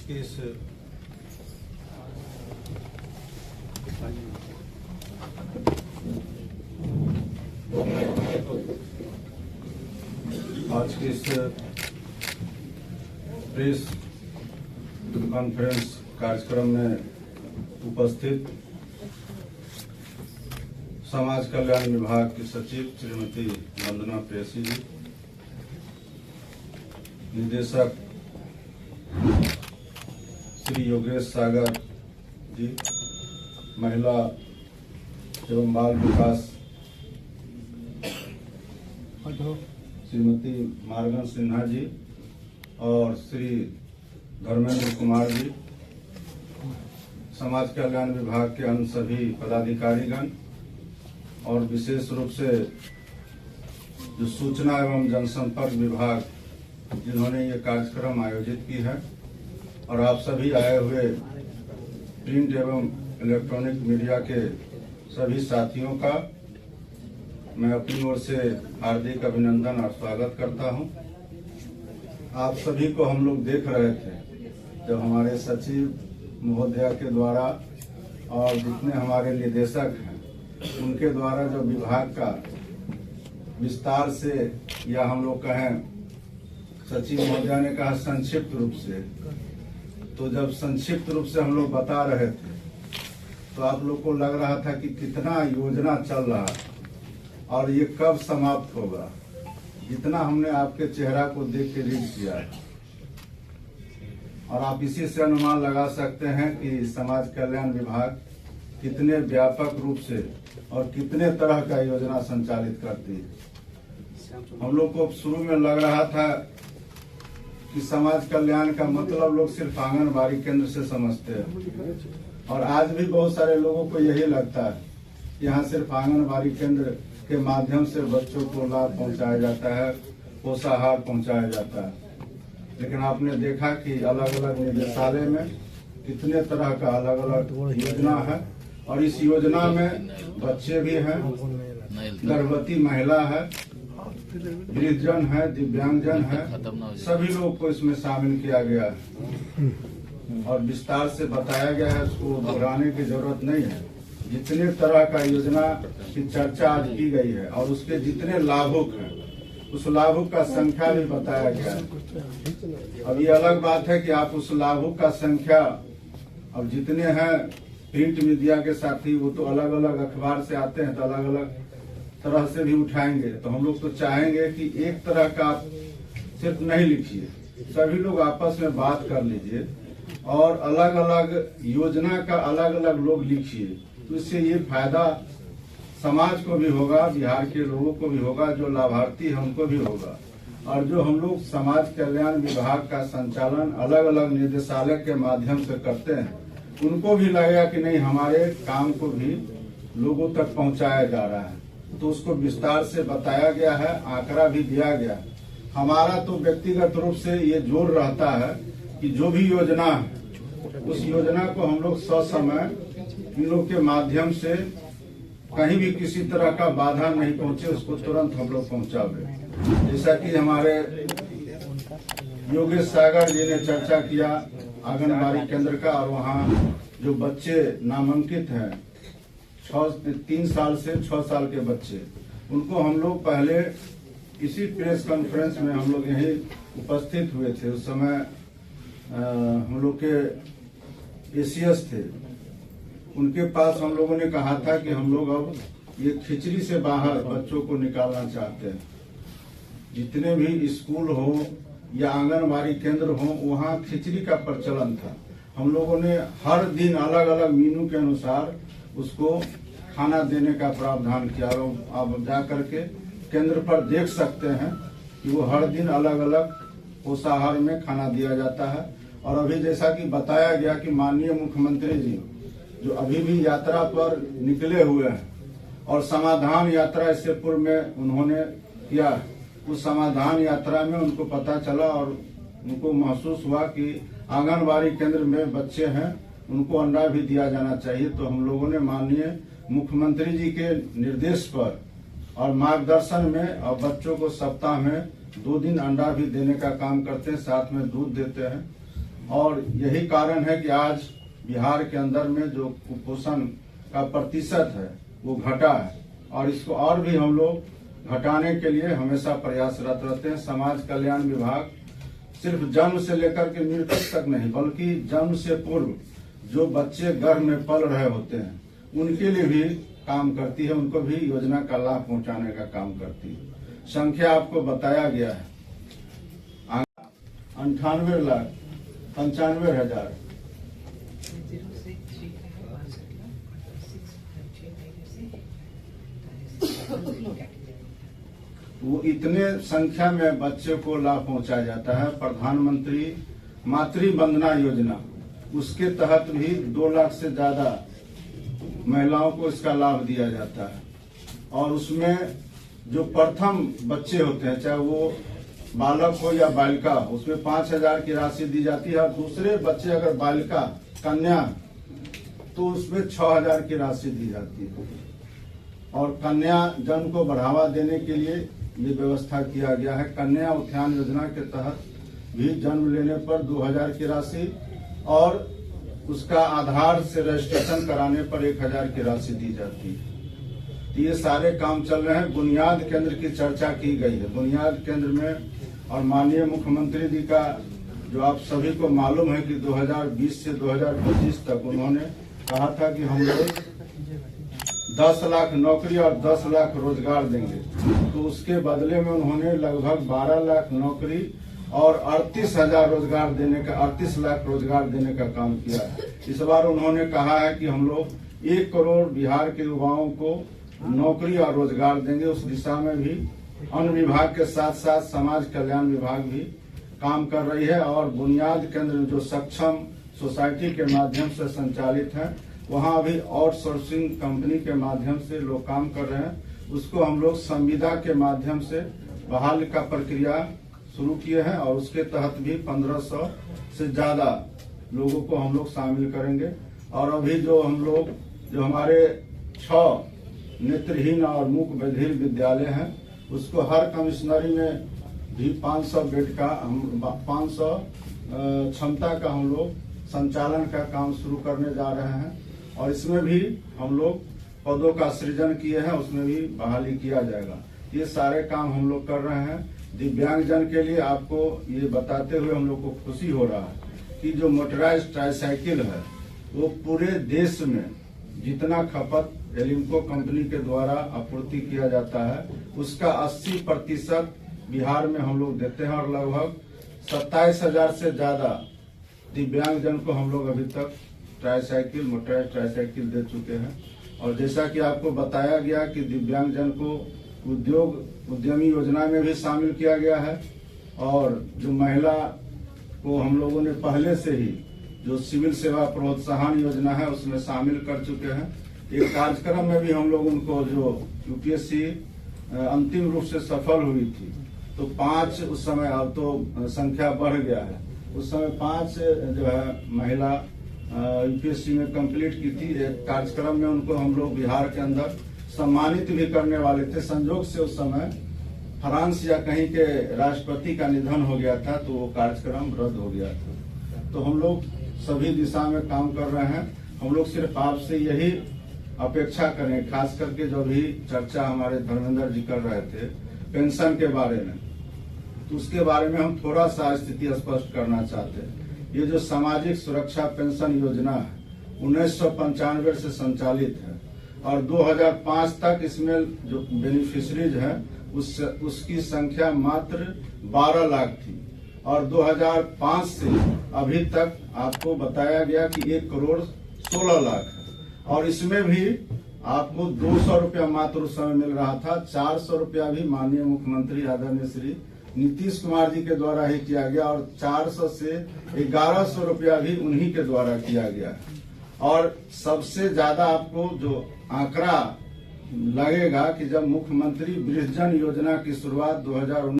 के इस press conference कार्यक्रम में उपस्थित समाज कल्याण विभाग की सचिव श्रीमती वंदना प्रेयसी जी, निदेशक श्री योगेश सागर जी, महिला एवं बाल विकास श्रीमती मार्गन सिन्हा जी और श्री धर्मेंद्र कुमार जी, समाज कल्याण विभाग के अन्य सभी पदाधिकारीगण और विशेष रूप से जो सूचना एवं जनसंपर्क विभाग जिन्होंने ये कार्यक्रम आयोजित की है, और आप सभी आए हुए प्रिंट एवं इलेक्ट्रॉनिक मीडिया के सभी साथियों का मैं अपनी ओर से हार्दिक अभिनंदन और स्वागत करता हूं। आप सभी को हम लोग देख रहे थे जब हमारे सचिव महोदया के द्वारा और जितने हमारे निदेशक हैं उनके द्वारा जो विभाग का विस्तार से, या हम लोग कहें सचिव महोदया ने कहा संक्षिप्त रूप से, तो जब संक्षिप्त रूप से हम लोग बता रहे थे तो आप लोग को लग रहा था कि कितना योजना चल रहा है और ये कब समाप्त होगा। जितना हमने आपके चेहरा को देख के रीड किया है, और आप इसी से अनुमान लगा सकते हैं कि समाज कल्याण विभाग कितने व्यापक रूप से और कितने तरह का योजना संचालित करती है। हम लोग को शुरू में लग रहा था कि समाज कल्याण का मतलब लोग सिर्फ आंगनबाड़ी केंद्र से समझते हैं, और आज भी बहुत सारे लोगों को यही लगता है कि यहाँ सिर्फ आंगनबाड़ी केंद्र के माध्यम से बच्चों को लाभ पहुंचाया जाता है, पोषाहार पहुंचाया जाता है। लेकिन आपने देखा कि अलग अलग निदेशालय में कितने तरह का अलग अलग योजना है, और इस योजना में बच्चे भी हैं, गर्भवती महिला है, वृद्धजन है, दिव्यांगजन है, सभी लोग को इसमें शामिल किया गया है और विस्तार से बताया गया है। उसको दोहराने की जरूरत नहीं है। जितने तरह का योजना की चर्चा आज की गई है और उसके जितने लाभुक हैं, उस लाभुक का संख्या भी बताया गया है। अब ये अलग बात है कि आप उस लाभुक का संख्या, अब जितने हैं प्रिंट मीडिया के साथी, वो तो अलग अलग अखबार से आते हैं तो अलग अलग तरह से भी उठाएंगे। तो हम लोग तो चाहेंगे कि एक तरह का आप सिर्फ नहीं लिखिए, सभी लोग आपस में बात कर लीजिए और अलग अलग योजना का अलग अलग लोग लिखिए। तो इससे ये फायदा समाज को भी होगा, बिहार के लोगों को भी होगा, जो लाभार्थी है उनको भी होगा, और जो हम लोग समाज कल्याण विभाग का संचालन अलग अलग निदेशालय के माध्यम से करते हैं उनको भी लगेगा कि नहीं, हमारे काम को भी लोगों तक पहुंचाया जा रहा है। तो उसको विस्तार से बताया गया है, आंकड़ा भी दिया गया। हमारा तो व्यक्तिगत रूप से ये जोर रहता है कि जो भी योजना है उस योजना को हम लोग ससमय इन लोग के माध्यम से कहीं भी किसी तरह का बाधा नहीं पहुंचे, उसको तुरंत हम लोग पहुंचावे। जैसा कि हमारे योगेश सागर जी ने चर्चा किया आंगनबाड़ी केंद्र का, और वहाँ जो बच्चे नामांकित हैं 3 साल से 6 साल के बच्चे, उनको हम लोग पहले इसी प्रेस कॉन्फ्रेंस में हम लोग यहीं उपस्थित हुए थे। उस समय हम लोग के एसीएस थे, उनके पास हम लोगों ने कहा था कि हम लोग अब ये खिचड़ी से बाहर बच्चों को निकालना चाहते हैं। जितने भी स्कूल हो या आंगनबाड़ी केंद्र हो, वहाँ खिचड़ी का प्रचलन था। हम लोगों ने हर दिन अलग अलग मेनू के अनुसार उसको खाना देने का प्रावधान किया, और आप जा करके केंद्र पर देख सकते हैं कि वो हर दिन अलग अलग पोषाहार में खाना दिया जाता है। और अभी जैसा कि बताया गया कि माननीय मुख्यमंत्री जी जो अभी भी यात्रा पर निकले हुए हैं, और समाधान यात्रा इससे पूर्व में उन्होंने किया, उस समाधान यात्रा में उनको पता चला और उनको महसूस हुआ कि आंगनबाड़ी केंद्र में बच्चे हैं, उनको अंडा भी दिया जाना चाहिए। तो हम लोगों ने माननीय मुख्यमंत्री जी के निर्देश पर और मार्गदर्शन में और बच्चों को सप्ताह में 2 दिन अंडा भी देने का काम करते हैं, साथ में दूध देते हैं। और यही कारण है कि आज बिहार के अंदर में जो कुपोषण का प्रतिशत है वो घटा है, और इसको और भी हम लोग घटाने के लिए हमेशा प्रयासरत रहते हैं। समाज कल्याण विभाग सिर्फ जन्म से लेकर के मृत्यु तक नहीं, बल्कि जन्म से पूर्व जो बच्चे गर्भ में पल रहे होते हैं उनके लिए भी काम करती है, उनको भी योजना का लाभ पहुंचाने का काम करती है। संख्या आपको बताया गया है 98,95,000। वो इतने संख्या में बच्चे को लाभ पहुंचाया जाता है। प्रधानमंत्री मातृ वंदना योजना, उसके तहत भी 2 लाख से ज्यादा महिलाओं को इसका लाभ दिया जाता है। और उसमें जो प्रथम बच्चे होते हैं, चाहे वो बालक हो या बालिका, उसमें 5,000 की राशि दी जाती है। और दूसरे बच्चे अगर बालिका कन्या, तो उसमें 6,000 की राशि दी जाती है। और कन्या जन्म को बढ़ावा देने के लिए ये व्यवस्था किया गया है। कन्या उत्थान योजना के तहत भी जन्म लेने पर 2,000 की राशि और उसका आधार से रजिस्ट्रेशन कराने पर 1,000 की राशि दी जाती है। तो ये सारे काम चल रहे हैं। बुनियाद केंद्र की चर्चा की गई है। बुनियाद केंद्र में और माननीय मुख्यमंत्री जी का, जो आप सभी को मालूम है कि 2020 से 2025 तक उन्होंने कहा था कि हम लोग 10 लाख नौकरी और 10 लाख रोजगार देंगे। तो उसके बदले में उन्होंने लगभग 12 लाख नौकरी और 38,000 रोजगार देने का, 38 लाख रोजगार देने का काम किया है। इस बार उन्होंने कहा है कि हम लोग 1 करोड़ बिहार के युवाओं को नौकरी और रोजगार देंगे। उस दिशा में भी अन्य विभाग के साथ साथ समाज कल्याण विभाग भी काम कर रही है। और बुनियाद केंद्र जो सक्षम सोसाइटी के माध्यम से संचालित है, वहाँ अभी आउटसोर्सिंग कंपनी के माध्यम से लोग काम कर रहे हैं। उसको हम लोग संविदा के माध्यम से बहाल का प्रक्रिया शुरू किए हैं, और उसके तहत भी 1,500 से ज्यादा लोगों को हम लोग शामिल करेंगे। और अभी जो हम लोग, जो हमारे 6 नेत्रहीन और मूक बधिर विद्यालय हैं, उसको हर कमिश्नरी में भी 500 बेड का, 500 क्षमता का हम लोग संचालन का काम शुरू करने जा रहे हैं। और इसमें भी हम लोग पदों का सृजन किए हैं, उसमें भी बहाली किया जाएगा। ये सारे काम हम लोग कर रहे हैं। दिव्यांगजन के लिए आपको ये बताते हुए हम लोग को खुशी हो रहा है कि जो मोटराइज्ड ट्राईसाइकिल है, वो पूरे देश में जितना खपत एलिम्को कंपनी के द्वारा आपूर्ति किया जाता है, उसका 80% बिहार में हम लोग देते हैं। और लगभग 27,000 से ज्यादा दिव्यांगजन को हम लोग अभी तक ट्राईसाइकिल, मोटराइज्ड ट्राईसाइकिल दे चुके हैं। और जैसा कि आपको बताया गया कि दिव्यांगजन को उद्यमी योजना में भी शामिल किया गया है। और जो महिला को हम लोगों ने पहले से ही जो सिविल सेवा प्रोत्साहन योजना है उसमें शामिल कर चुके हैं। एक कार्यक्रम में भी हम लोग उनको, जो यूपीएससी अंतिम रूप से सफल हुई थी, तो 5 उस समय, अब तो संख्या बढ़ गया है, उस समय 5 जो है महिला यूपीएससी में कंप्लीट की थी। एक कार्यक्रम में उनको हम लोग बिहार के अंदर सम्मानित भी करने वाले थे। संजोग से उस समय फ्रांस या कहीं के राष्ट्रपति का निधन हो गया था, तो वो कार्यक्रम रद्द हो गया था। तो हम लोग सभी दिशा में काम कर रहे हैं। हम लोग सिर्फ आपसे यही अपेक्षा करें, खास करके जो भी चर्चा हमारे धर्मेंद्र जी कर रहे थे पेंशन के बारे में, तो उसके बारे में हम थोड़ा सा स्थिति स्पष्ट करना चाहते हैं। ये जो सामाजिक सुरक्षा पेंशन योजना है 1995 से संचालित है, और 2005 तक इसमें जो बेनिफिशरीज है उसकी संख्या मात्र 12 लाख थी। और 2005 से अभी तक आपको बताया गया कि 1 करोड़ 16 लाख है। और इसमें भी आपको 200 रुपया मात्र उस समय मिल रहा था। 400 रुपया भी माननीय मुख्यमंत्री आदरणीय श्री नीतीश कुमार जी के द्वारा ही किया गया, और 400 से 1100 रुपया भी उन्हीं के द्वारा किया गया। और सबसे ज्यादा आपको जो आंकड़ा लगेगा कि जब मुख्यमंत्री वृद्धजन योजना की शुरुआत 2019